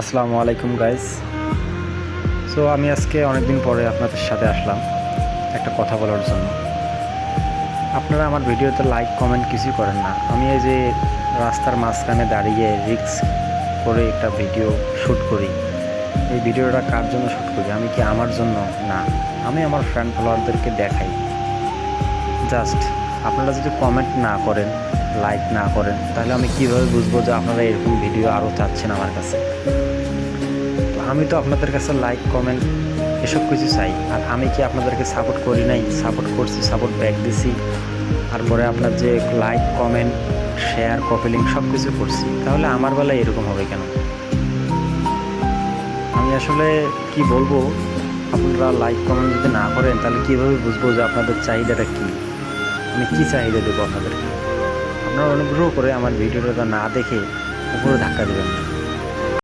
আসসালামু আলাইকুম guys. So আমি আজকে অনেকদিন পরে আপনাদের সাথে আসলাম একটা কথা বলার জন্য। আপনারা আমার ভিডিওতে লাইক কমেন্ট কিছুই করেন না। আমি এই যে রাস্তার মাঝখানে দাঁড়িয়ে রিস্ক করে একটা ভিডিও শ্যুট করি, এই ভিডিওটা কার জন্য শ্যুট করি? আমি কি আমার জন্য? না, আমি আমার ফ্রেন্ড ফলোয়ারদেরকে দেখাই। জাস্ট আপনারা যদি কমেন্ট না করেন, লাইক না করেন, তাহলে আমি কীভাবে বুঝবো যে আপনারা এরকম ভিডিও আরও চাচ্ছেন আমার কাছে? আমি তো আপনাদের কাছে লাইক কমেন্ট এসব কিছু চাই। আর আমি কি আপনাদেরকে সাপোর্ট করি নাই? সাপোর্ট করছি, সাপোর্ট ব্যাক দিছি। তারপরে আপনার যে like comment share copy link সব কিছু করছি, তাহলে আমার বেলায় এরকম হবে কেন? আমি আসলে কি বলবো, আপনারা লাইক কমেন্ট যদি না করেন তাহলে কীভাবে বুঝবো যে আপনাদের চাহিদাটা কী? আমি কী চাহিদা দেবো আপনাদেরকে? আপনারা অনুগ্রহ করে আমার ভিডিওটা না দেখে উপরে ধাক্কা দেবেন না।